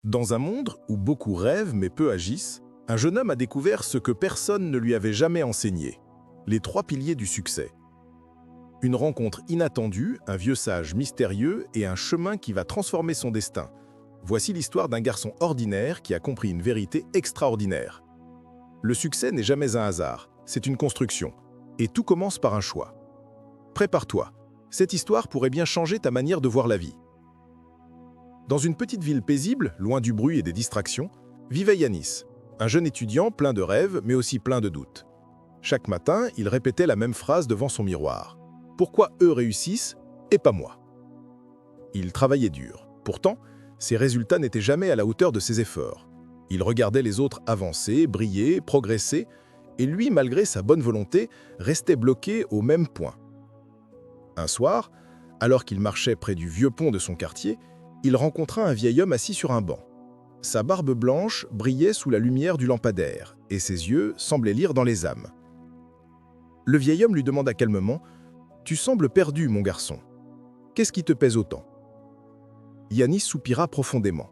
Dans un monde où beaucoup rêvent mais peu agissent, un jeune homme a découvert ce que personne ne lui avait jamais enseigné, les 3 piliers du succès. Une rencontre inattendue, un vieux sage mystérieux et un chemin qui va transformer son destin. Voici l'histoire d'un garçon ordinaire qui a compris une vérité extraordinaire. Le succès n'est jamais un hasard, c'est une construction. Et tout commence par un choix. Prépare-toi, cette histoire pourrait bien changer ta manière de voir la vie. Dans une petite ville paisible, loin du bruit et des distractions, vivait Yanis, un jeune étudiant plein de rêves mais aussi plein de doutes. Chaque matin, il répétait la même phrase devant son miroir. « Pourquoi eux réussissent et pas moi ?» Il travaillait dur. Pourtant, ses résultats n'étaient jamais à la hauteur de ses efforts. Il regardait les autres avancer, briller, progresser, et lui, malgré sa bonne volonté, restait bloqué au même point. Un soir, alors qu'il marchait près du vieux pont de son quartier, il rencontra un vieil homme assis sur un banc. Sa barbe blanche brillait sous la lumière du lampadaire, et ses yeux semblaient lire dans les âmes. Le vieil homme lui demanda calmement « Tu sembles perdu, mon garçon. Qu'est-ce qui te pèse autant ?» Yanis soupira profondément.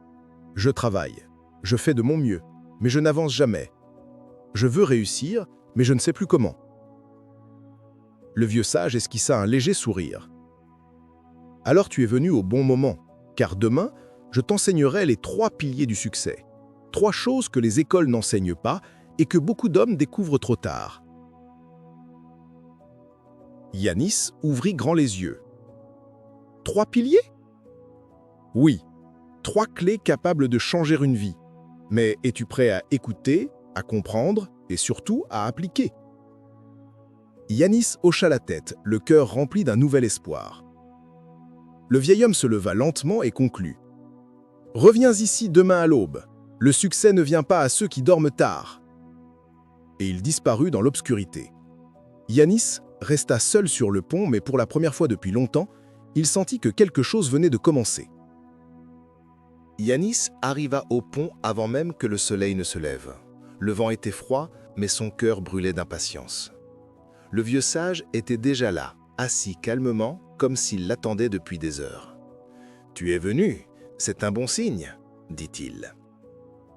« Je travaille, je fais de mon mieux, mais je n'avance jamais. Je veux réussir, mais je ne sais plus comment. » Le vieux sage esquissa un léger sourire. « Alors tu es venu au bon moment, car demain, je t'enseignerai les 3 piliers du succès. 3 choses que les écoles n'enseignent pas et que beaucoup d'hommes découvrent trop tard. » Yanis ouvrit grand les yeux. « 3 piliers ? » « Oui, 3 clés capables de changer une vie. Mais es-tu prêt à écouter, à comprendre et surtout à appliquer ?» Yanis hocha la tête, le cœur rempli d'un nouvel espoir. Le vieil homme se leva lentement et conclut. « Reviens ici demain à l'aube. Le succès ne vient pas à ceux qui dorment tard. » Et il disparut dans l'obscurité. Yanis resta seul sur le pont, mais pour la première fois depuis longtemps, il sentit que quelque chose venait de commencer. Yanis arriva au pont avant même que le soleil ne se lève. Le vent était froid, mais son cœur brûlait d'impatience. Le vieux sage était déjà là, assis calmement, comme s'il l'attendait depuis des heures. « Tu es venu, c'est un bon signe, » dit-il.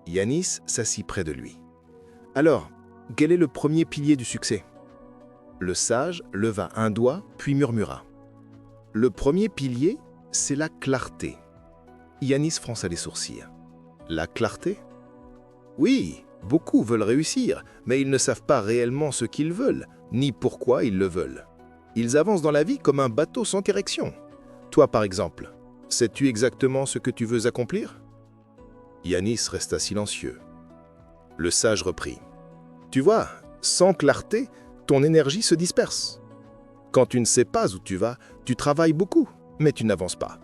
Yanis s'assit près de lui. « Alors, quel est le premier pilier du succès ?» Le sage leva un doigt, puis murmura. « Le premier pilier, c'est la clarté. » Yanis fronça les sourcils. « La clarté ? Oui, beaucoup veulent réussir, mais ils ne savent pas réellement ce qu'ils veulent, ni pourquoi ils le veulent. Ils avancent dans la vie comme un bateau sans direction. Toi, par exemple, sais-tu exactement ce que tu veux accomplir ?» Yanis resta silencieux. Le sage reprit. « Tu vois, sans clarté, ton énergie se disperse. Quand tu ne sais pas où tu vas, tu travailles beaucoup, mais tu n'avances pas.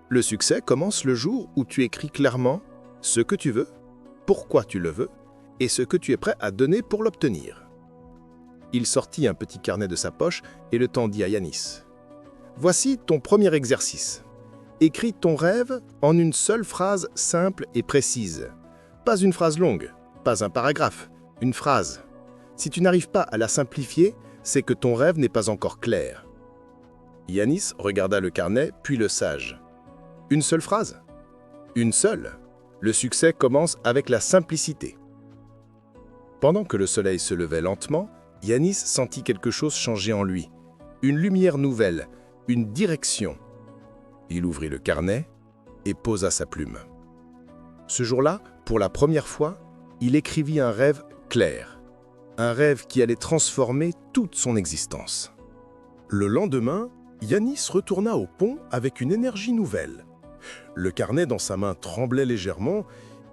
Le succès commence le jour où tu écris clairement ce que tu veux, pourquoi tu le veux et ce que tu es prêt à donner pour l'obtenir. » Il sortit un petit carnet de sa poche et le tendit à Yanis. « Voici ton premier exercice. Écris ton rêve en une seule phrase simple et précise. Pas une phrase longue, pas un paragraphe, une phrase. Si tu n'arrives pas à la simplifier, c'est que ton rêve n'est pas encore clair. » Yanis regarda le carnet, puis le sage. « Une seule phrase ? Une seule. Le succès commence avec la simplicité. » Pendant que le soleil se levait lentement, Yanis sentit quelque chose changer en lui. Une lumière nouvelle, une direction. Il ouvrit le carnet et posa sa plume. Ce jour-là, pour la première fois, il écrivit un rêve clair. Un rêve qui allait transformer toute son existence. Le lendemain, Yanis retourna au pont avec une énergie nouvelle. Le carnet dans sa main tremblait légèrement.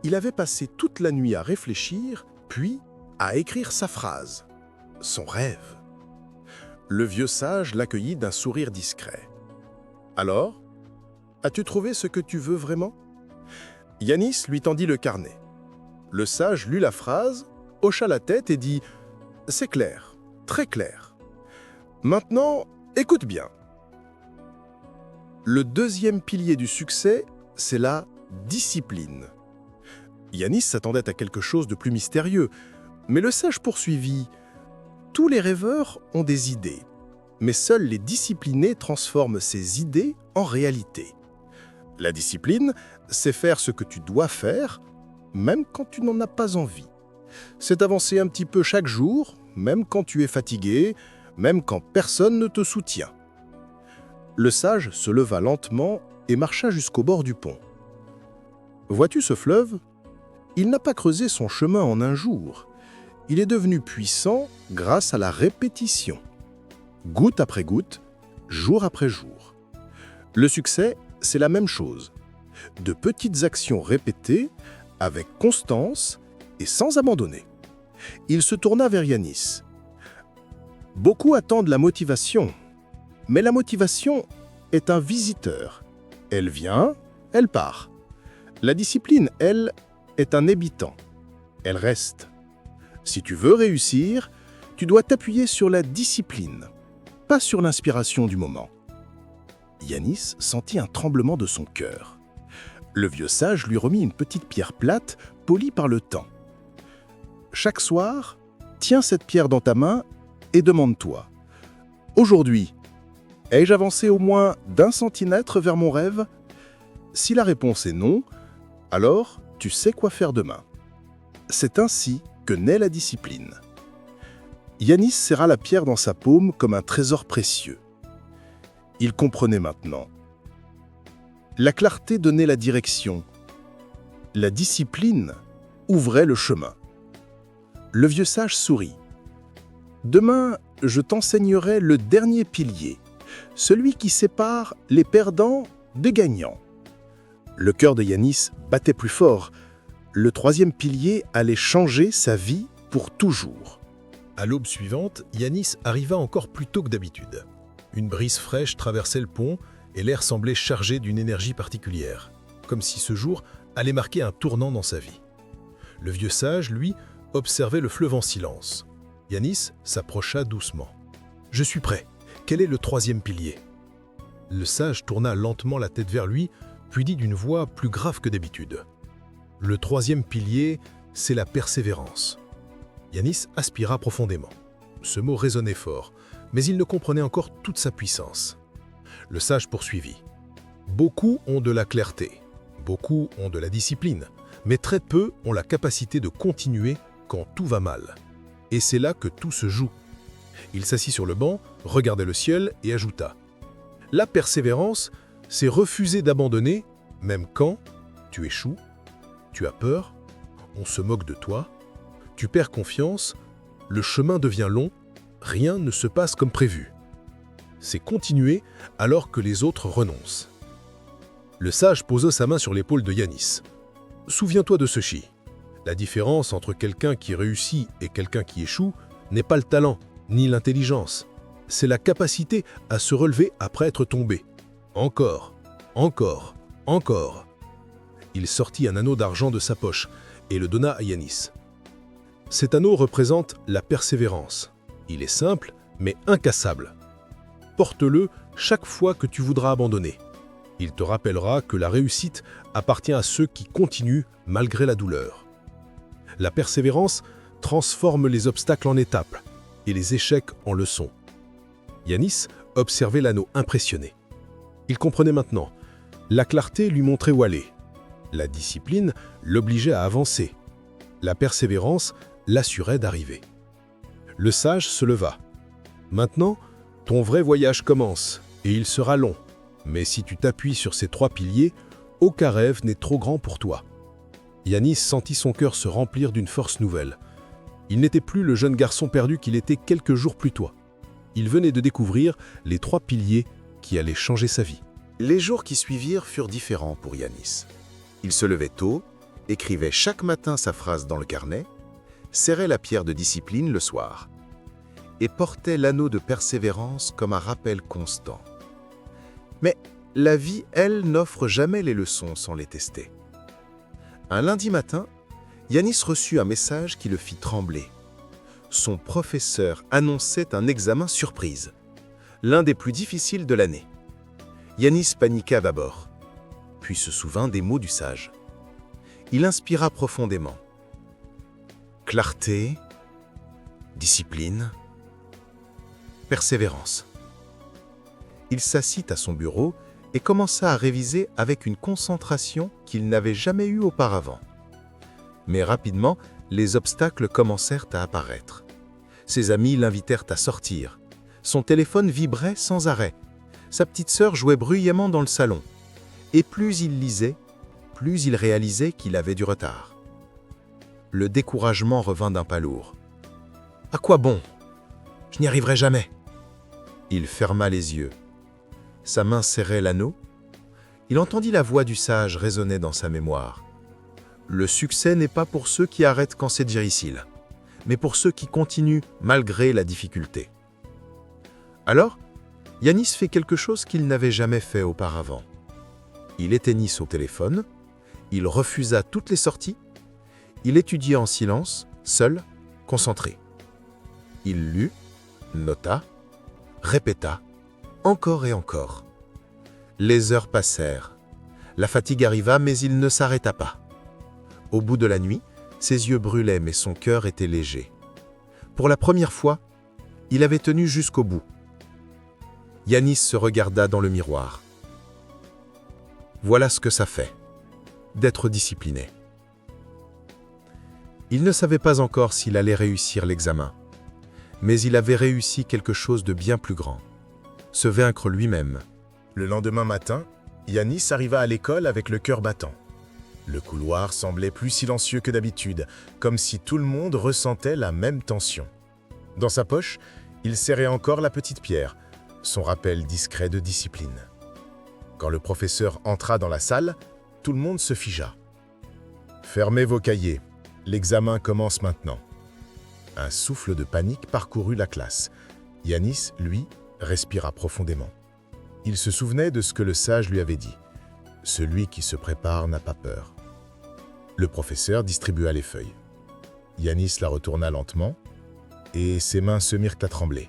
Il avait passé toute la nuit à réfléchir, puis à écrire sa phrase, son rêve. Le vieux sage l'accueillit d'un sourire discret. « Alors, as-tu trouvé ce que tu veux vraiment ?» Yanis lui tendit le carnet. Le sage lut la phrase, hocha la tête et dit « C'est clair, très clair. Maintenant, écoute bien. » Le deuxième pilier du succès, c'est la discipline. Yanis s'attendait à quelque chose de plus mystérieux, mais le sage poursuivit. Tous les rêveurs ont des idées, mais seuls les disciplinés transforment ces idées en réalité. La discipline, c'est faire ce que tu dois faire, même quand tu n'en as pas envie. C'est avancer un petit peu chaque jour, même quand tu es fatigué, même quand personne ne te soutient. Le sage se leva lentement et marcha jusqu'au bord du pont. Vois-tu ce fleuve? Il n'a pas creusé son chemin en un jour. Il est devenu puissant grâce à la répétition. Goutte après goutte, jour après jour. Le succès, c'est la même chose. De petites actions répétées, avec constance et sans abandonner. Il se tourna vers Yanis. Beaucoup attendent la motivation, mais la motivation est un visiteur. Elle vient, elle part. La discipline, elle, est un habitant. Elle reste. Si tu veux réussir, tu dois t'appuyer sur la discipline, pas sur l'inspiration du moment. Yanis sentit un tremblement de son cœur. Le vieux sage lui remit une petite pierre plate, polie par le temps. Chaque soir, tiens cette pierre dans ta main et demande-toi : aujourd'hui, ai-je avancé au moins d'1 centimètre vers mon rêve? Si la réponse est non, alors tu sais quoi faire demain. C'est ainsi que naît la discipline. Yanis serra la pierre dans sa paume comme un trésor précieux. Il comprenait maintenant. La clarté donnait la direction. La discipline ouvrait le chemin. Le vieux sage sourit. Demain, je t'enseignerai le dernier pilier, celui qui sépare les perdants des gagnants. Le cœur de Yanis battait plus fort. Le 3e pilier allait changer sa vie pour toujours. À l'aube suivante, Yanis arriva encore plus tôt que d'habitude. Une brise fraîche traversait le pont et l'air semblait chargé d'une énergie particulière, comme si ce jour allait marquer un tournant dans sa vie. Le vieux sage, lui, observait le fleuve en silence. Yanis s'approcha doucement. « Je suis prêt. Quel est le 3e pilier ?» Le sage tourna lentement la tête vers lui, puis dit d'une voix plus grave que d'habitude. « Le 3e pilier, c'est la persévérance. » Yanis aspira profondément. Ce mot résonnait fort, mais il ne comprenait encore toute sa puissance. Le sage poursuivit. « Beaucoup ont de la clarté, beaucoup ont de la discipline, mais très peu ont la capacité de continuer quand tout va mal. Et c'est là que tout se joue. » Il s'assit sur le banc, regardait le ciel et ajouta. « La persévérance, c'est refuser d'abandonner, même quand tu échoues, tu as peur, on se moque de toi, tu perds confiance, le chemin devient long, rien ne se passe comme prévu. C'est continuer alors que les autres renoncent. » Le sage posa sa main sur l'épaule de Yanis. « Souviens-toi de ceci. La différence entre quelqu'un qui réussit et quelqu'un qui échoue n'est pas le talent, ni l'intelligence. C'est la capacité à se relever après être tombé. Encore, encore, encore. » Il sortit un anneau d'argent de sa poche et le donna à Yanis. Cet anneau représente la persévérance. Il est simple, mais incassable. Porte-le chaque fois que tu voudras abandonner. Il te rappellera que la réussite appartient à ceux qui continuent malgré la douleur. La persévérance transforme les obstacles en étapes et les échecs en leçons. Yanis observait l'anneau impressionné. Il comprenait maintenant. La clarté lui montrait où aller. La discipline l'obligeait à avancer. La persévérance l'assurait d'arriver. Le sage se leva. Maintenant, ton vrai voyage commence, et il sera long. Mais si tu t'appuies sur ces 3 piliers, aucun rêve n'est trop grand pour toi. Yanis sentit son cœur se remplir d'une force nouvelle. Il n'était plus le jeune garçon perdu qu'il était quelques jours plus tôt. Il venait de découvrir les 3 piliers qui allaient changer sa vie. Les jours qui suivirent furent différents pour Yanis. Il se levait tôt, écrivait chaque matin sa phrase dans le carnet, serrait la pierre de discipline le soir et portait l'anneau de persévérance comme un rappel constant. Mais la vie, elle, n'offre jamais les leçons sans les tester. Un lundi matin, Yanis reçut un message qui le fit trembler. Son professeur annonçait un examen surprise, l'un des plus difficiles de l'année. Yanis paniqua d'abord, puis se souvint des mots du sage. Il inspira profondément. Clarté, discipline, persévérance. Il s'assit à son bureau et commença à réviser avec une concentration qu'il n'avait jamais eue auparavant. Mais rapidement, les obstacles commencèrent à apparaître. Ses amis l'invitèrent à sortir. Son téléphone vibrait sans arrêt. Sa petite sœur jouait bruyamment dans le salon. Et plus il lisait, plus il réalisait qu'il avait du retard. Le découragement revint d'un pas lourd. « À quoi bon? Je n'y arriverai jamais. » Il ferma les yeux. Sa main serrait l'anneau. Il entendit la voix du sage résonner dans sa mémoire. Le succès n'est pas pour ceux qui arrêtent quand c'est difficile, mais pour ceux qui continuent malgré la difficulté. Alors, Yanis fait quelque chose qu'il n'avait jamais fait auparavant. Il éteignit son téléphone, il refusa toutes les sorties, il étudia en silence, seul, concentré. Il lut, nota, répéta, encore et encore. Les heures passèrent. La fatigue arriva, mais il ne s'arrêta pas. Au bout de la nuit, ses yeux brûlaient, mais son cœur était léger. Pour la première fois, il avait tenu jusqu'au bout. Yanis se regarda dans le miroir. Voilà ce que ça fait, d'être discipliné. Il ne savait pas encore s'il allait réussir l'examen, mais il avait réussi quelque chose de bien plus grand, se vaincre lui-même. Le lendemain matin, Yanis arriva à l'école avec le cœur battant. Le couloir semblait plus silencieux que d'habitude, comme si tout le monde ressentait la même tension. Dans sa poche, il serrait encore la petite pierre, son rappel discret de discipline. Quand le professeur entra dans la salle, tout le monde se figea. « Fermez vos cahiers, l'examen commence maintenant. » Un souffle de panique parcourut la classe. Yanis, lui, respira profondément. Il se souvenait de ce que le sage lui avait dit. Celui qui se prépare n'a pas peur. Le professeur distribua les feuilles. Yanis la retourna lentement et ses mains se mirent à trembler.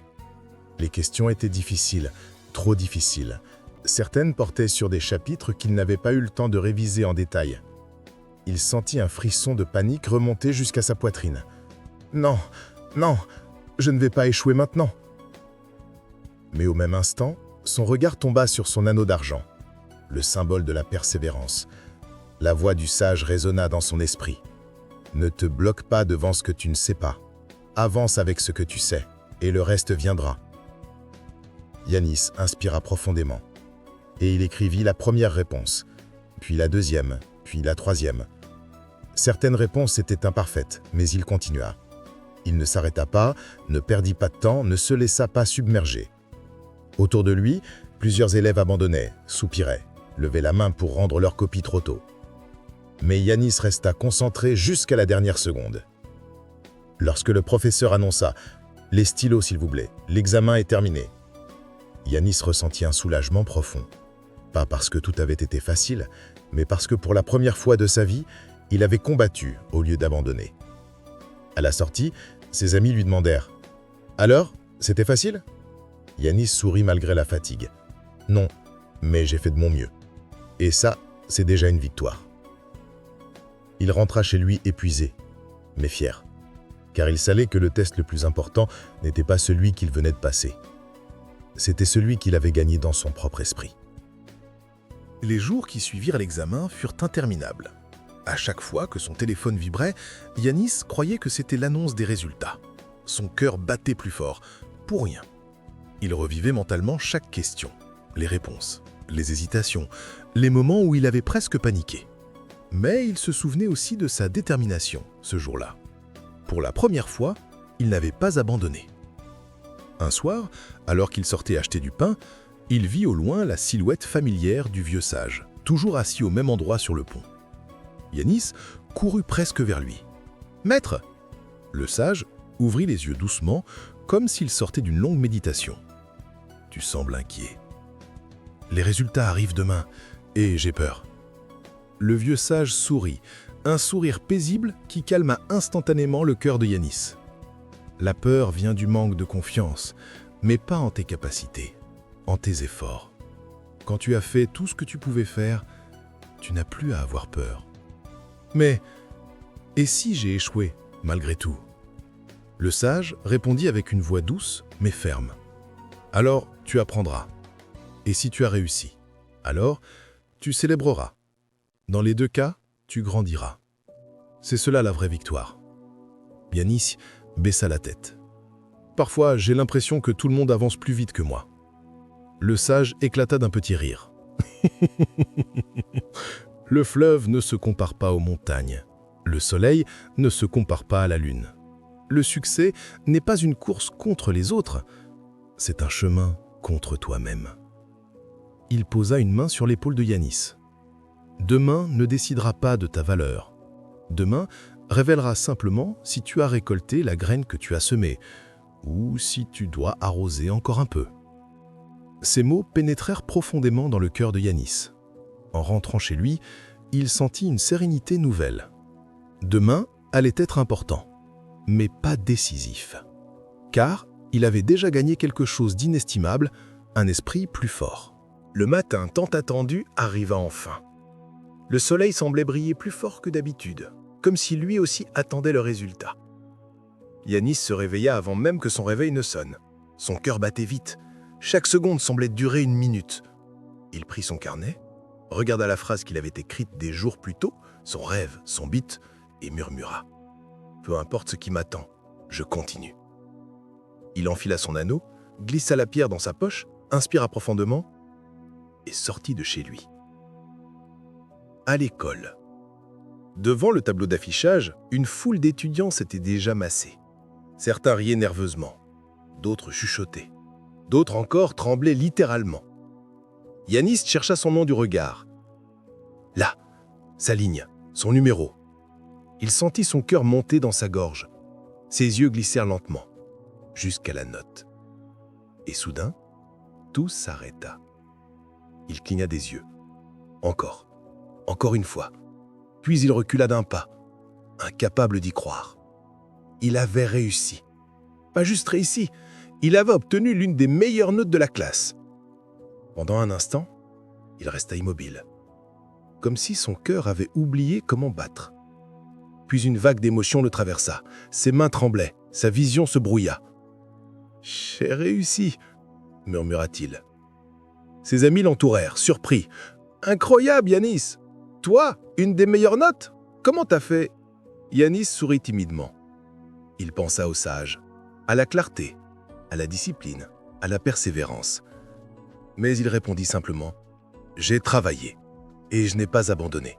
Les questions étaient difficiles, trop difficiles. Certaines portaient sur des chapitres qu'il n'avait pas eu le temps de réviser en détail. Il sentit un frisson de panique remonter jusqu'à sa poitrine. « Non, non, je ne vais pas échouer maintenant !» Mais au même instant, son regard tomba sur son anneau d'argent, le symbole de la persévérance. La voix du sage résonna dans son esprit. « Ne te bloque pas devant ce que tu ne sais pas. Avance avec ce que tu sais, et le reste viendra. » Yanis inspira profondément, et il écrivit la première réponse, puis la deuxième, puis la troisième. Certaines réponses étaient imparfaites, mais il continua. Il ne s'arrêta pas, ne perdit pas de temps, ne se laissa pas submerger. Autour de lui, plusieurs élèves abandonnaient, soupiraient, levaient la main pour rendre leur copie trop tôt. Mais Yanis resta concentré jusqu'à la dernière seconde. Lorsque le professeur annonça « Les stylos, s'il vous plaît, l'examen est terminé », Yanis ressentit un soulagement profond. Pas parce que tout avait été facile, mais parce que pour la première fois de sa vie, il avait combattu au lieu d'abandonner. À la sortie, ses amis lui demandèrent « Alors, c'était facile ?» Yanis sourit malgré la fatigue. « Non, mais j'ai fait de mon mieux. Et ça, c'est déjà une victoire. » Il rentra chez lui épuisé, mais fier, car il savait que le test le plus important n'était pas celui qu'il venait de passer. C'était celui qu'il avait gagné dans son propre esprit. Les jours qui suivirent l'examen furent interminables. À chaque fois que son téléphone vibrait, Yanis croyait que c'était l'annonce des résultats. Son cœur battait plus fort, pour rien. Il revivait mentalement chaque question, les réponses, les hésitations, les moments où il avait presque paniqué. Mais il se souvenait aussi de sa détermination, ce jour-là. Pour la première fois, il n'avait pas abandonné. Un soir, alors qu'il sortait acheter du pain, il vit au loin la silhouette familière du vieux sage, toujours assis au même endroit sur le pont. Yanis courut presque vers lui. « Maître !» Le sage ouvrit les yeux doucement, comme s'il sortait d'une longue méditation. « Tu sembles inquiet. Les résultats arrivent demain, et j'ai peur. » Le vieux sage sourit, un sourire paisible qui calma instantanément le cœur de Yanis. La peur vient du manque de confiance, mais pas en tes capacités, en tes efforts. Quand tu as fait tout ce que tu pouvais faire, tu n'as plus à avoir peur. Mais, et si j'ai échoué, malgré tout ? Le sage répondit avec une voix douce, mais ferme. Alors, tu apprendras. Et si tu as réussi ? Alors, tu célébreras. Dans les deux cas, tu grandiras. C'est cela la vraie victoire. Yanis baissa la tête. Parfois, j'ai l'impression que tout le monde avance plus vite que moi. Le sage éclata d'un petit rire. Le fleuve ne se compare pas aux montagnes. Le soleil ne se compare pas à la lune. Le succès n'est pas une course contre les autres, c'est un chemin contre toi-même. Il posa une main sur l'épaule de Yanis. Demain ne décidera pas de ta valeur. Demain révélera simplement si tu as récolté la graine que tu as semée, ou si tu dois arroser encore un peu. Ces mots pénétrèrent profondément dans le cœur de Yanis. En rentrant chez lui, il sentit une sérénité nouvelle. Demain allait être important, mais pas décisif. Car il avait déjà gagné quelque chose d'inestimable, un esprit plus fort. Le matin tant attendu arriva enfin. Le soleil semblait briller plus fort que d'habitude, comme si lui aussi attendait le résultat. Yanis se réveilla avant même que son réveil ne sonne. Son cœur battait vite. Chaque seconde semblait durer une minute. Il prit son carnet, regarda la phrase qu'il avait écrite des jours plus tôt, son rêve, son but, et murmura « Peu importe ce qui m'attend, je continue ». Il enfila son anneau, glissa la pierre dans sa poche, inspira profondément et sortit de chez lui. À l'école. Devant le tableau d'affichage, une foule d'étudiants s'était déjà massée. Certains riaient nerveusement, d'autres chuchotaient, d'autres encore tremblaient littéralement. Yanis chercha son nom du regard. Là, sa ligne, son numéro. Il sentit son cœur monter dans sa gorge. Ses yeux glissèrent lentement, jusqu'à la note. Et soudain, tout s'arrêta. Il cligna des yeux. Encore une fois. Puis il recula d'un pas, incapable d'y croire. Il avait réussi. Pas juste réussi, il avait obtenu l'une des meilleures notes de la classe. Pendant un instant, il resta immobile, comme si son cœur avait oublié comment battre. Puis une vague d'émotion le traversa. Ses mains tremblaient, sa vision se brouilla. « J'ai réussi !» murmura-t-il. Ses amis l'entourèrent, surpris. « Incroyable, Yanis! Toi, une des meilleures notes? Comment t'as fait ?» Yanis sourit timidement. Il pensa au sage, à la clarté, à la discipline, à la persévérance. Mais il répondit simplement « J'ai travaillé et je n'ai pas abandonné. »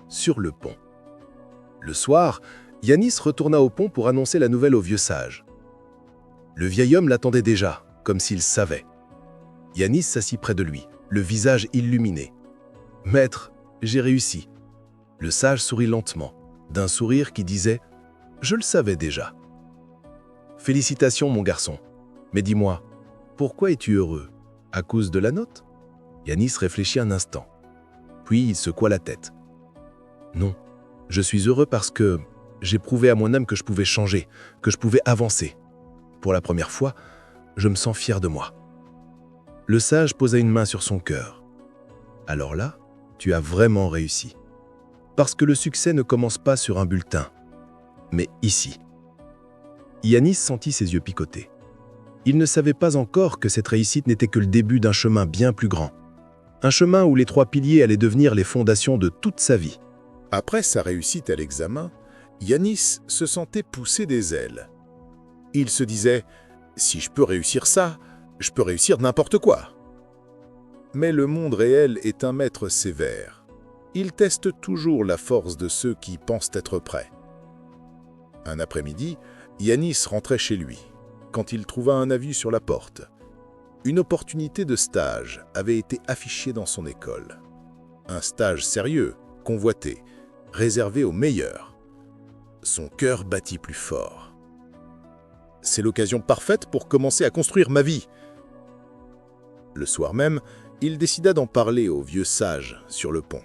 Sur le pont. Le soir, Yanis retourna au pont pour annoncer la nouvelle au vieux sage. Le vieil homme l'attendait déjà, comme s'il savait. Yanis s'assit près de lui, le visage illuminé. « Maître, j'ai réussi. » Le sage sourit lentement, d'un sourire qui disait « Je le savais déjà. » « Félicitations, mon garçon. Mais dis-moi, pourquoi es-tu heureux? À cause de la note ?» Yanis réfléchit un instant. Puis il secoua la tête. « Non, je suis heureux parce que j'ai prouvé à mon âme que je pouvais changer, que je pouvais avancer. Pour la première fois, je me sens fier de moi. » Le sage posa une main sur son cœur. « Alors là, tu as vraiment réussi. Parce que le succès ne commence pas sur un bulletin, mais ici. » Yanis sentit ses yeux picoter. Il ne savait pas encore que cette réussite n'était que le début d'un chemin bien plus grand. Un chemin où les 3 piliers allaient devenir les fondations de toute sa vie. Après sa réussite à l'examen, Yanis se sentait pousser des ailes. Il se disait « Si je peux réussir ça, je peux réussir n'importe quoi. » Mais le monde réel est un maître sévère. Il teste toujours la force de ceux qui pensent être prêts. Un après-midi, Yanis rentrait chez lui, quand il trouva un avis sur la porte. Une opportunité de stage avait été affichée dans son école. Un stage sérieux, convoité, réservé aux meilleurs. Son cœur battit plus fort. « C'est l'occasion parfaite pour commencer à construire ma vie. » Le soir même, il décida d'en parler au vieux sage sur le pont.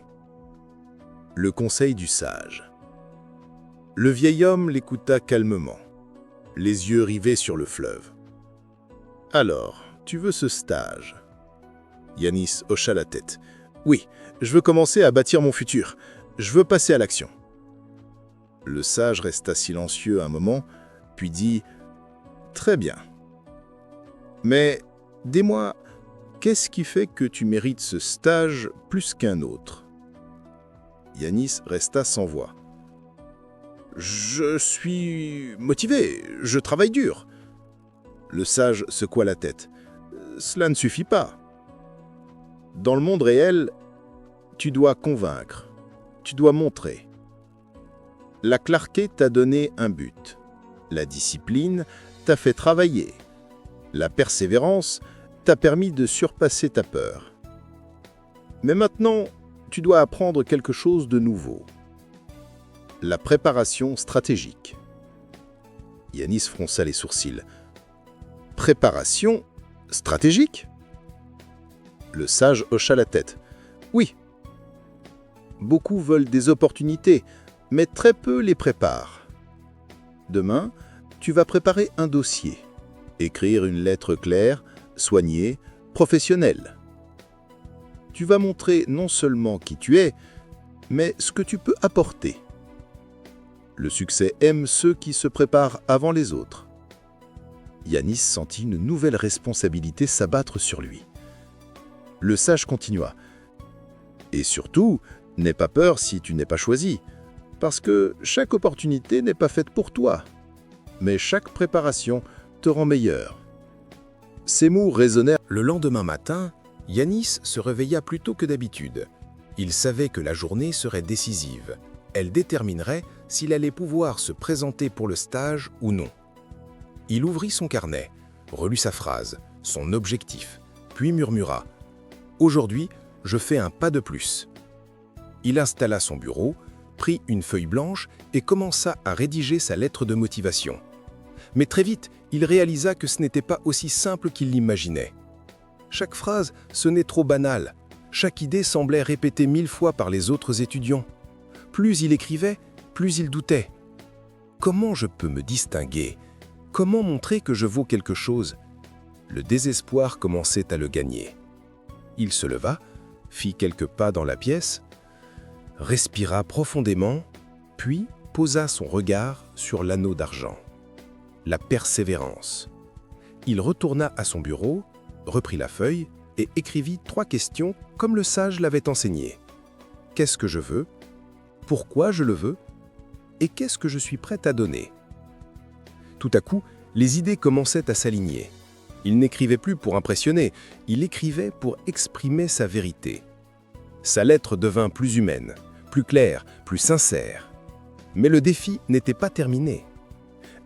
Le conseil du sage. Le vieil homme l'écouta calmement, les yeux rivés sur le fleuve. « Alors, tu veux ce stage ?» Yanis hocha la tête. « Oui, je veux commencer à bâtir mon futur. Je veux passer à l'action. » Le sage resta silencieux un moment, puis dit « Très bien. Mais dis-moi, Qu'est-ce qui fait que tu mérites ce stage plus qu'un autre ?» Yanis resta sans voix. « Je suis motivé, je travaille dur. » Le sage secoua la tête. « Cela ne suffit pas. Dans le monde réel, tu dois convaincre, tu dois montrer. La clarté t'a donné un but. La discipline t'a fait travailler. La persévérance t'a permis de surpasser ta peur. Mais maintenant, tu dois apprendre quelque chose de nouveau. La préparation stratégique. » Yanis fronça les sourcils. « Préparation stratégique ?» Le sage hocha la tête. « Oui. Beaucoup veulent des opportunités, mais très peu les préparent. Demain, tu vas préparer un dossier, écrire une lettre claire, soignée, professionnelle. Tu vas montrer non seulement qui tu es, mais ce que tu peux apporter. Le succès aime ceux qui se préparent avant les autres. » Yanis sentit une nouvelle responsabilité s'abattre sur lui. Le sage continua. « Et surtout, n'aie pas peur si tu n'es pas choisi, parce que chaque opportunité n'est pas faite pour toi, mais chaque préparation te rend meilleur. » Ces mots résonnèrent. Le lendemain matin, Yanis se réveilla plus tôt que d'habitude. Il savait que la journée serait décisive. Elle déterminerait s'il allait pouvoir se présenter pour le stage ou non. Il ouvrit son carnet, relut sa phrase, son objectif, puis murmura « Aujourd'hui, je fais un pas de plus. » Il installa son bureau, prit une feuille blanche et commença à rédiger sa lettre de motivation. Mais très vite, il réalisa que ce n'était pas aussi simple qu'il l'imaginait. Chaque phrase sonnait trop banale. Chaque idée semblait répétée 1000 fois par les autres étudiants. Plus il écrivait, plus il doutait. Comment je peux me distinguer? Comment montrer que je vaux quelque chose? Le désespoir commençait à le gagner. Il se leva, fit quelques pas dans la pièce, respira profondément, puis posa son regard sur l'anneau d'argent. La persévérance. Il retourna à son bureau, reprit la feuille et écrivit 3 questions comme le sage l'avait enseigné. Qu'est-ce que je veux? Pourquoi je le veux? Et qu'est-ce que je suis prêt à donner? Tout à coup, les idées commençaient à s'aligner. Il n'écrivait plus pour impressionner, il écrivait pour exprimer sa vérité. Sa lettre devint plus humaine, plus claire, plus sincère. Mais le défi n'était pas terminé.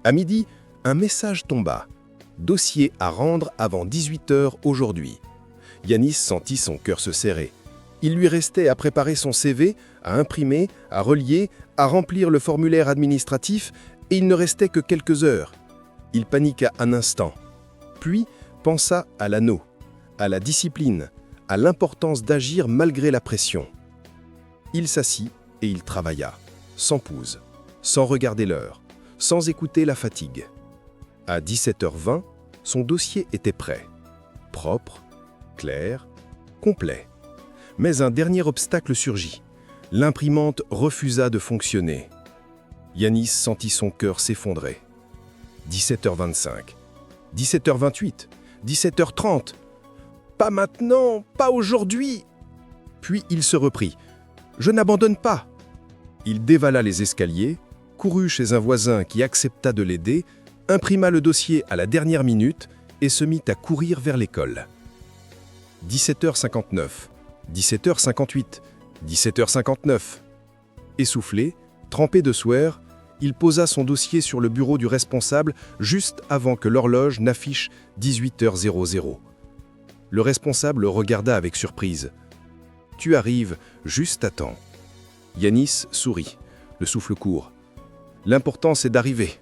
À midi, un message tomba. Dossier à rendre avant 18h aujourd'hui. Yanis sentit son cœur se serrer. Il lui restait à préparer son CV, à imprimer, à relier, à remplir le formulaire administratif, et il ne restait que quelques heures. Il paniqua un instant, puis pensa à l'anneau, à la discipline, à l'importance d'agir malgré la pression. Il s'assit et il travailla, sans pause, sans regarder l'heure, sans écouter la fatigue. À 17h20, son dossier était prêt, propre, clair, complet. Mais un dernier obstacle surgit. L'imprimante refusa de fonctionner. Yanis sentit son cœur s'effondrer. 17h25, 17h28, 17h30. Pas maintenant, pas aujourd'hui. Puis il se reprit. Je n'abandonne pas. Il dévala les escaliers, courut chez un voisin qui accepta de l'aider, imprima le dossier à la dernière minute et se mit à courir vers l'école. 17h59, 17h58, 17h59. Essoufflé, trempé de sueur, il posa son dossier sur le bureau du responsable juste avant que l'horloge n'affiche 18h00. Le responsable le regarda avec surprise. « Tu arrives juste à temps. » Yanis sourit, le souffle court. « L'important, c'est d'arriver. »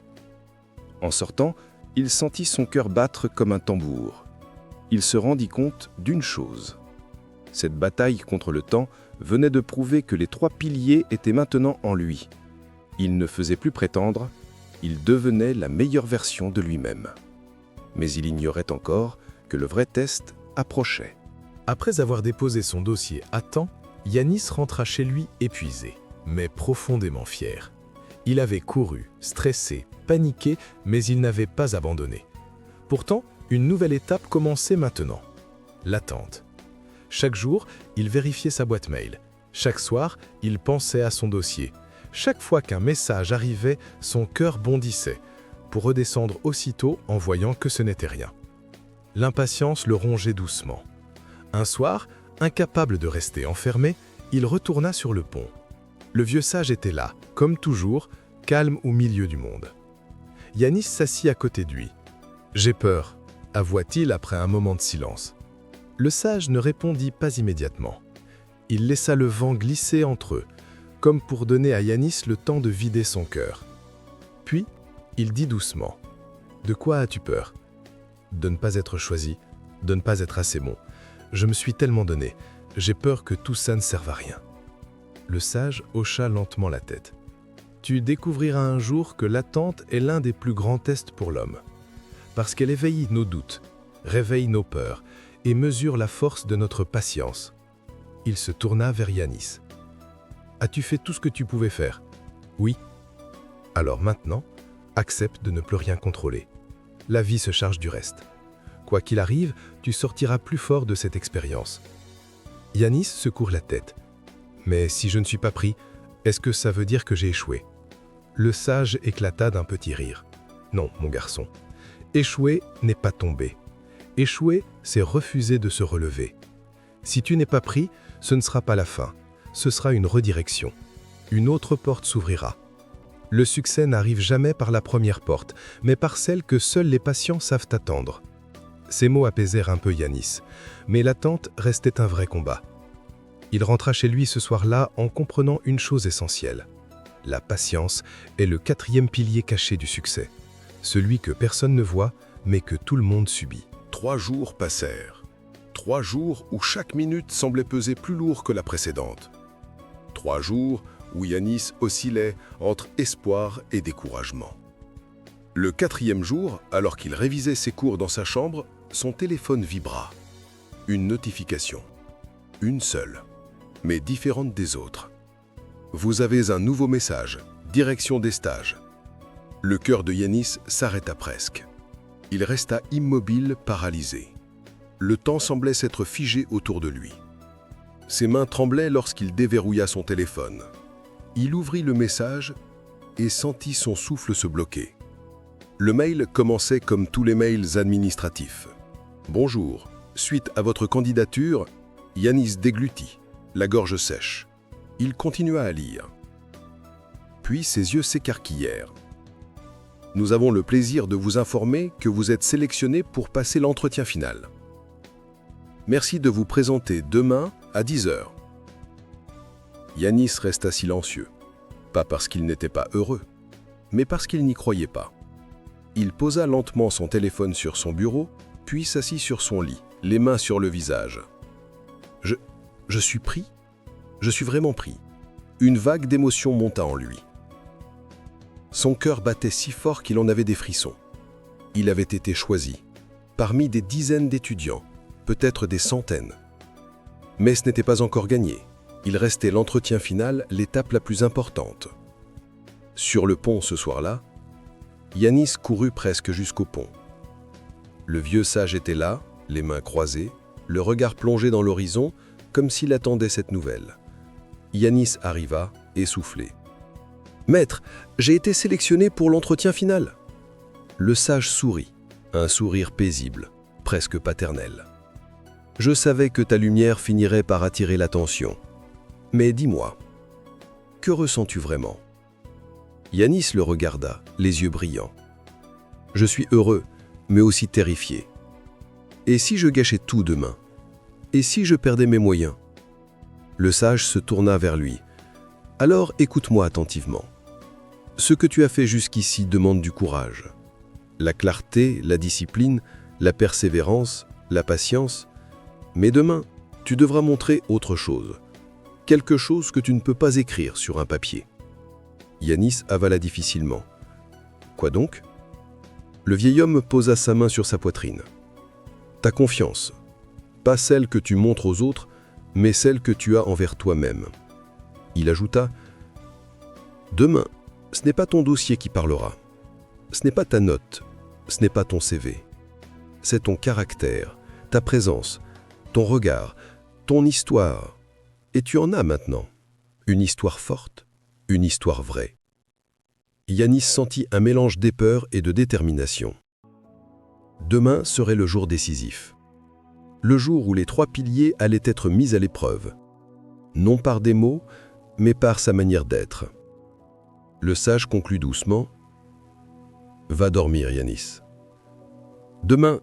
En sortant, il sentit son cœur battre comme un tambour. Il se rendit compte d'une chose. Cette bataille contre le temps venait de prouver que les 3 piliers étaient maintenant en lui. Il ne faisait plus prétendre, il devenait la meilleure version de lui-même. Mais il ignorait encore que le vrai test approchait. Après avoir déposé son dossier à temps, Yanis rentra chez lui épuisé, mais profondément fier. Il avait couru, stressé, paniqué, mais il n'avait pas abandonné. Pourtant, une nouvelle étape commençait maintenant. l'attente. Chaque jour, il vérifiait sa boîte mail. Chaque soir, il pensait à son dossier. Chaque fois qu'un message arrivait, son cœur bondissait, pour redescendre aussitôt en voyant que ce n'était rien. L'impatience le rongeait doucement. Un soir, incapable de rester enfermé, il retourna sur le pont. Le vieux sage était là, comme toujours, calme au milieu du monde. Yanis s'assit à côté de lui. « J'ai peur », avoua-t-il après un moment de silence. Le sage ne répondit pas immédiatement. Il laissa le vent glisser entre eux, comme pour donner à Yanis le temps de vider son cœur. Puis, il dit doucement « De quoi as-tu peur ? De ne pas être choisi, de ne pas être assez bon. Je me suis tellement donné, j'ai peur que tout ça ne serve à rien. » Le sage hocha lentement la tête. « Tu découvriras un jour que l'attente est l'un des plus grands tests pour l'homme, parce qu'elle éveille nos doutes, réveille nos peurs et mesure la force de notre patience. » Il se tourna vers Yanis. « As-tu fait tout ce que tu pouvais faire ? » ?»« Oui. » »« Alors maintenant, accepte de ne plus rien contrôler. La vie se charge du reste. Quoi qu'il arrive, tu sortiras plus fort de cette expérience. » Yanis secoue la tête. « Mais si je ne suis pas pris, est-ce que ça veut dire que j'ai échoué ?» Le sage éclata d'un petit rire. « Non, mon garçon. Échouer n'est pas tomber. Échouer, c'est refuser de se relever. Si tu n'es pas pris, ce ne sera pas la fin. Ce sera une redirection. Une autre porte s'ouvrira. Le succès n'arrive jamais par la première porte, mais par celle que seuls les patients savent attendre. » Ces mots apaisèrent un peu Yanis, mais l'attente restait un vrai combat. Il rentra chez lui ce soir-là en comprenant une chose essentielle. La patience est le 4e pilier caché du succès. Celui que personne ne voit, mais que tout le monde subit. 3 jours passèrent. 3 jours où chaque minute semblait peser plus lourd que la précédente. 3 jours où Yanis oscillait entre espoir et découragement. Le 4e jour, alors qu'il révisait ses cours dans sa chambre, son téléphone vibra. Une notification. Une seule, mais différente des autres. Vous avez un nouveau message, direction des stages. Le cœur de Yanis s'arrêta presque. Il resta immobile, paralysé. Le temps semblait s'être figé autour de lui. Ses mains tremblaient lorsqu'il déverrouilla son téléphone. Il ouvrit le message et sentit son souffle se bloquer. Le mail commençait comme tous les mails administratifs. « Bonjour, suite à votre candidature, Yanis déglutit, la gorge sèche. Il continua à lire. Puis ses yeux s'écarquillèrent. « Nous avons le plaisir de vous informer que vous êtes sélectionné pour passer l'entretien final. Merci de vous présenter demain à 10 h. » Yanis resta silencieux, pas parce qu'il n'était pas heureux, mais parce qu'il n'y croyait pas. Il posa lentement son téléphone sur son bureau, puis s'assit sur son lit, les mains sur le visage. « Je suis pris ? Je suis vraiment pris. » Une vague d'émotion monta en lui. Son cœur battait si fort qu'il en avait des frissons. Il avait été choisi, parmi des dizaines d'étudiants, peut-être des centaines. Mais ce n'était pas encore gagné. Il restait l'entretien final, l'étape la plus importante. Sur le pont ce soir-là, Yanis courut presque jusqu'au pont. Le vieux sage était là, les mains croisées, le regard plongé dans l'horizon, comme s'il attendait cette nouvelle. Yanis arriva, essoufflé. « Maître, j'ai été sélectionné pour l'entretien final. » Le sage sourit, un sourire paisible, presque paternel. « Je savais que ta lumière finirait par attirer l'attention. Mais dis-moi, que ressens-tu vraiment ?» Yanis le regarda, les yeux brillants. « Je suis heureux, mais aussi terrifié. Et si je gâchais tout demain ? Et si je perdais mes moyens ?» Le sage se tourna vers lui. « Alors écoute-moi attentivement. Ce que tu as fait jusqu'ici demande du courage. La clarté, la discipline, la persévérance, la patience. Mais demain, tu devras montrer autre chose. Quelque chose que tu ne peux pas écrire sur un papier. » Yanis avala difficilement. « Quoi donc ?» Le vieil homme posa sa main sur sa poitrine. « Ta confiance. Pas celle que tu montres aux autres, mais celle que tu as envers toi-même. » Il ajouta « Demain, ce n'est pas ton dossier qui parlera. Ce n'est pas ta note, ce n'est pas ton CV. C'est ton caractère, ta présence, ton regard, ton histoire. Et tu en as maintenant. Une histoire forte, une histoire vraie. Yanis sentit un mélange d'épeur et de détermination. Demain serait le jour décisif. Le jour où les 3 piliers allaient être mis à l'épreuve. Non par des mots, mais par sa manière d'être. Le sage conclut doucement. Va dormir, Yanis. Demain,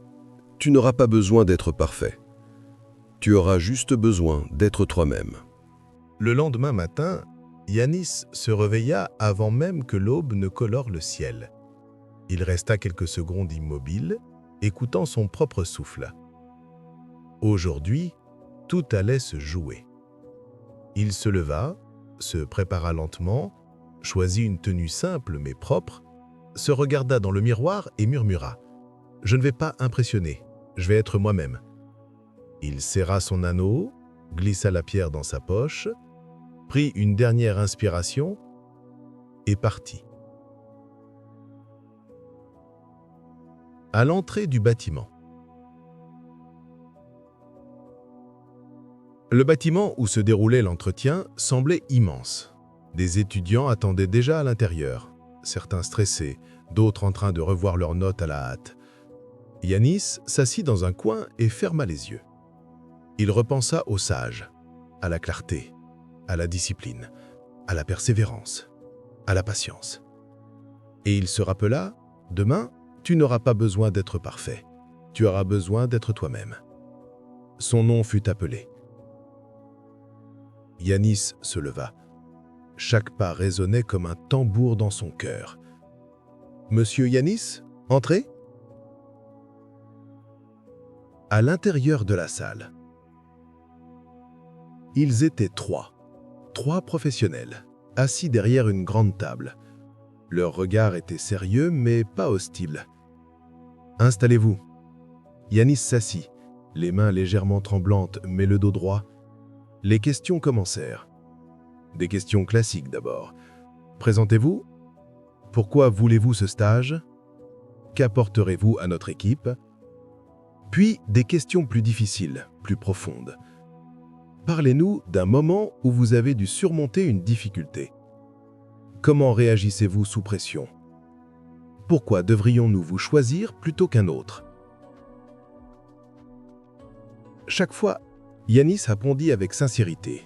tu n'auras pas besoin d'être parfait. Tu auras juste besoin d'être toi-même. Le lendemain matin, Yanis se réveilla avant même que l'aube ne colore le ciel. Il resta quelques secondes immobile, écoutant son propre souffle. Aujourd'hui, tout allait se jouer. Il se leva, se prépara lentement, choisit une tenue simple mais propre, se regarda dans le miroir et murmura « Je ne vais pas impressionner, je vais être moi-même ». Il serra son anneau, glissa la pierre dans sa poche, prit une dernière inspiration et partit. À l'entrée du bâtiment. Le bâtiment où se déroulait l'entretien semblait immense. Des étudiants attendaient déjà à l'intérieur, certains stressés, d'autres en train de revoir leurs notes à la hâte. Yanis s'assit dans un coin et ferma les yeux. Il repensa au sage, à la clarté, à la discipline, à la persévérance, à la patience. Et il se rappela, demain, tu n'auras pas besoin d'être parfait, tu auras besoin d'être toi-même. Son nom fut appelé. Yanis se leva. Chaque pas résonnait comme un tambour dans son cœur. « Monsieur Yanis, entrez !» À l'intérieur de la salle. Ils étaient 3 professionnels, assis derrière une grande table. Leur regard était sérieux, mais pas hostile. « Installez-vous. » Yanis s'assit, les mains légèrement tremblantes, mais le dos droit. Les questions commencèrent. Des questions classiques d'abord. Présentez-vous. Pourquoi voulez-vous ce stage? Qu'apporterez-vous à notre équipe? Puis des questions plus difficiles, plus profondes. Parlez-nous d'un moment où vous avez dû surmonter une difficulté. Comment réagissez-vous sous pression? Pourquoi devrions-nous vous choisir plutôt qu'un autre? Chaque fois, Yanis répondit avec sincérité,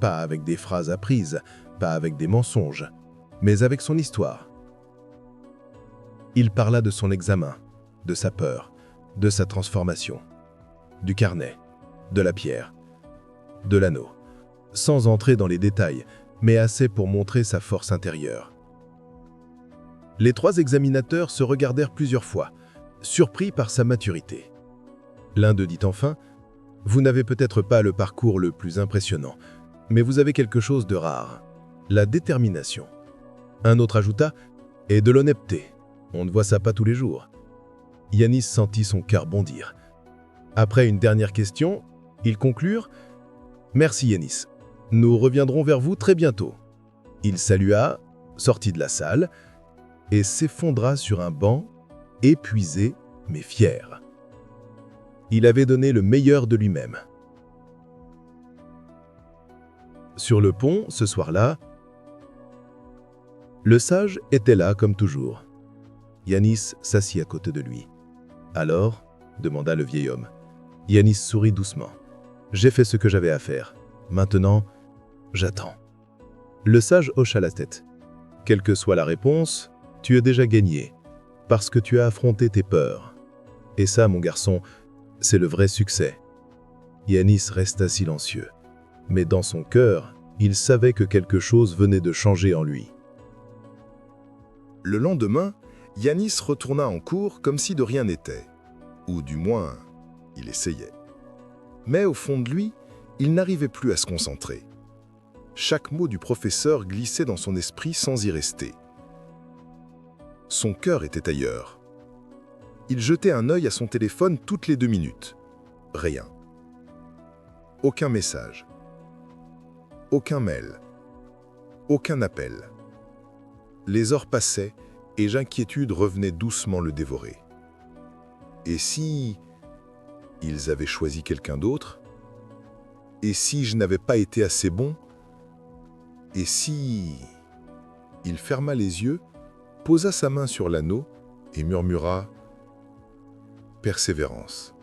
pas avec des phrases apprises, pas avec des mensonges, mais avec son histoire. Il parla de son examen, de sa peur, de sa transformation, du carnet, de la pierre, de l'anneau, sans entrer dans les détails, mais assez pour montrer sa force intérieure. Les 3 examinateurs se regardèrent plusieurs fois, surpris par sa maturité. L'un d'eux dit enfin: « Vous n'avez peut-être pas le parcours le plus impressionnant, mais vous avez quelque chose de rare, la détermination. » Un autre ajouta: « Et de l'honnêteté, on ne voit ça pas tous les jours. » Yanis sentit son cœur bondir. Après une dernière question, ils conclurent: « Merci Yanis, nous reviendrons vers vous très bientôt. » Il salua, sortit de la salle et s'effondra sur un banc, épuisé mais fier. Il avait donné le meilleur de lui-même. Sur le pont, ce soir-là, le sage était là comme toujours. Yanis s'assit à côté de lui. « Alors ?» demanda le vieil homme. Yanis sourit doucement. « J'ai fait ce que j'avais à faire. Maintenant, j'attends. » Le sage hocha la tête. « Quelle que soit la réponse, tu as déjà gagné, parce que tu as affronté tes peurs. Et ça, mon garçon, c'est le vrai succès. » Yanis resta silencieux, mais dans son cœur, il savait que quelque chose venait de changer en lui. Le lendemain, Yanis retourna en cours comme si de rien n'était. Ou du moins, il essayait. Mais au fond de lui, il n'arrivait plus à se concentrer. Chaque mot du professeur glissait dans son esprit sans y rester. Son cœur était ailleurs. Il jetait un œil à son téléphone toutes les 2 minutes. Rien. Aucun message. Aucun mail. Aucun appel. Les heures passaient et l'inquiétude revenait doucement le dévorer. Et si ils avaient choisi quelqu'un d'autre ? Et si je n'avais pas été assez bon? Et si... Il ferma les yeux, posa sa main sur l'anneau et murmura « Persévérance,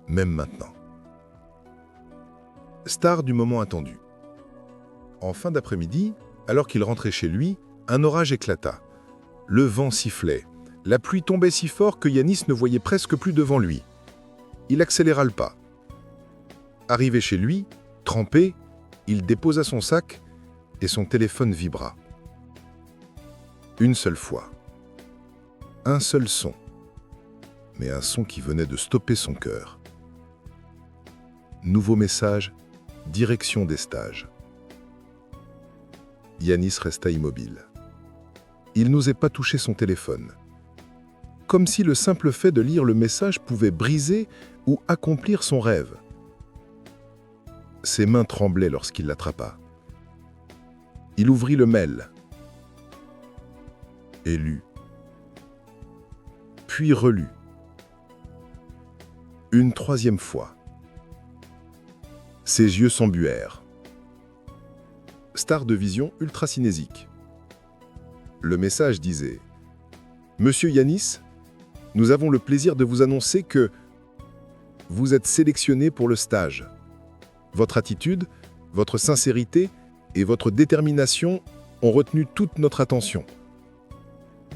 même maintenant ». Star du moment attendu. En fin d'après-midi, alors qu'il rentrait chez lui, un orage éclata. Le vent sifflait. La pluie tombait si fort que Yanis ne voyait presque plus devant lui. Il accéléra le pas. Arrivé chez lui, trempé, il déposa son sac et son téléphone vibra. Une seule fois. Un seul son. Mais un son qui venait de stopper son cœur. Nouveau message, direction des stages. Yanis resta immobile. Il n'osait pas toucher son téléphone. Comme si le simple fait de lire le message pouvait briser ou accomplir son rêve. Ses mains tremblaient lorsqu'il l'attrapa. Il ouvrit le mail et lut, puis relut. Une troisième fois. Ses yeux s'embuèrent. Star de vision ultracinésique. Le message disait « Monsieur Yanis, nous avons le plaisir de vous annoncer que vous êtes sélectionné pour le stage. Votre attitude, votre sincérité et votre détermination ont retenu toute notre attention.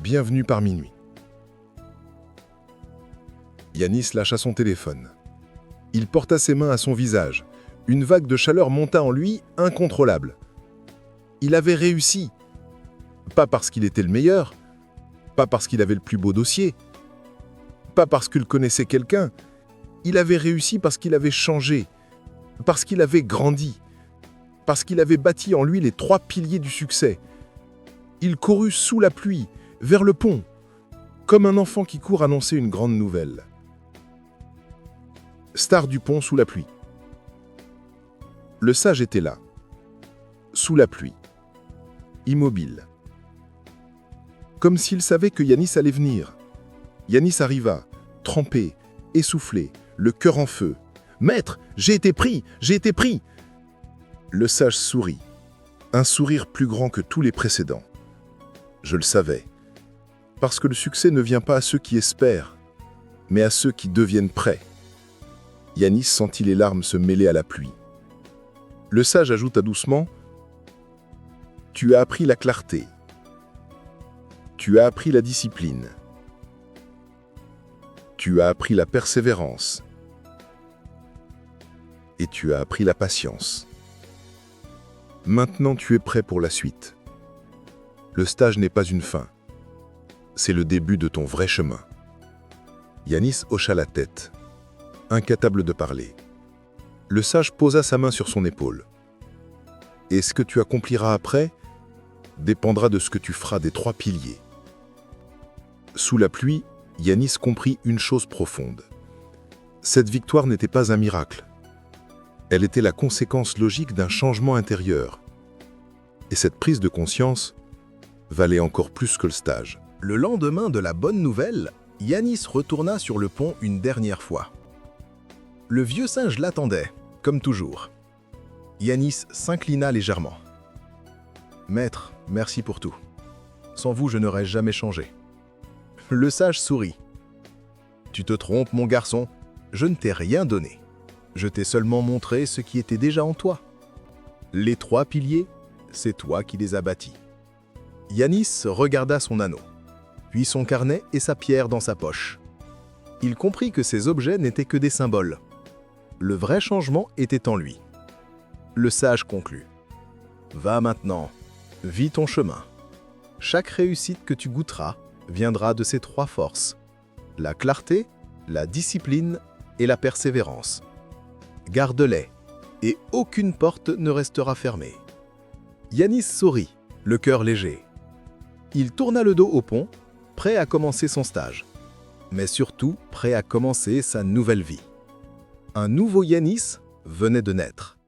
Bienvenue par minuit. » Yanis lâcha son téléphone. Il porta ses mains à son visage. Une vague de chaleur monta en lui, incontrôlable. Il avait réussi. Pas parce qu'il était le meilleur, pas parce qu'il avait le plus beau dossier, pas parce qu'il connaissait quelqu'un. Il avait réussi parce qu'il avait changé, parce qu'il avait grandi, parce qu'il avait bâti en lui les 3 piliers du succès. Il courut sous la pluie, vers le pont, comme un enfant qui court annoncer une grande nouvelle. Star du pont sous la pluie. Le sage était là, sous la pluie, immobile. Comme s'il savait que Yanis allait venir. Yanis arriva, trempé, essoufflé, le cœur en feu. « Maître, j'ai été pris, j'ai été pris !» Le sage sourit, un sourire plus grand que tous les précédents. Je le savais, parce que le succès ne vient pas à ceux qui espèrent, mais à ceux qui deviennent prêts. Yanis sentit les larmes se mêler à la pluie. Le sage ajouta doucement « Tu as appris la clarté. Tu as appris la discipline. Tu as appris la persévérance. Et tu as appris la patience. Maintenant tu es prêt pour la suite. Le stage n'est pas une fin. C'est le début de ton vrai chemin. » Yanis hocha la tête, incapable de parler. Le sage posa sa main sur son épaule. « Et ce que tu accompliras après dépendra de ce que tu feras des 3 piliers. » Sous la pluie, Yanis comprit une chose profonde. Cette victoire n'était pas un miracle. Elle était la conséquence logique d'un changement intérieur. Et cette prise de conscience valait encore plus que le stage. Le lendemain de la bonne nouvelle, Yanis retourna sur le pont une dernière fois. Le vieux singe l'attendait, comme toujours. Yanis s'inclina légèrement. « Maître, merci pour tout. Sans vous, je n'aurais jamais changé. » Le sage sourit. « Tu te trompes, mon garçon, je ne t'ai rien donné. Je t'ai seulement montré ce qui était déjà en toi. Les 3 piliers, c'est toi qui les as bâtis. » Yanis regarda son anneau, puis son carnet et sa pierre dans sa poche. Il comprit que ces objets n'étaient que des symboles. Le vrai changement était en lui. Le sage conclut. « Va maintenant, vis ton chemin. Chaque réussite que tu goûteras viendra de ces 3 forces, la clarté, la discipline et la persévérance. Garde-les, et aucune porte ne restera fermée. » Yanis sourit, le cœur léger. Il tourna le dos au pont, prêt à commencer son stage, mais surtout prêt à commencer sa nouvelle vie. Un nouveau Yanis venait de naître.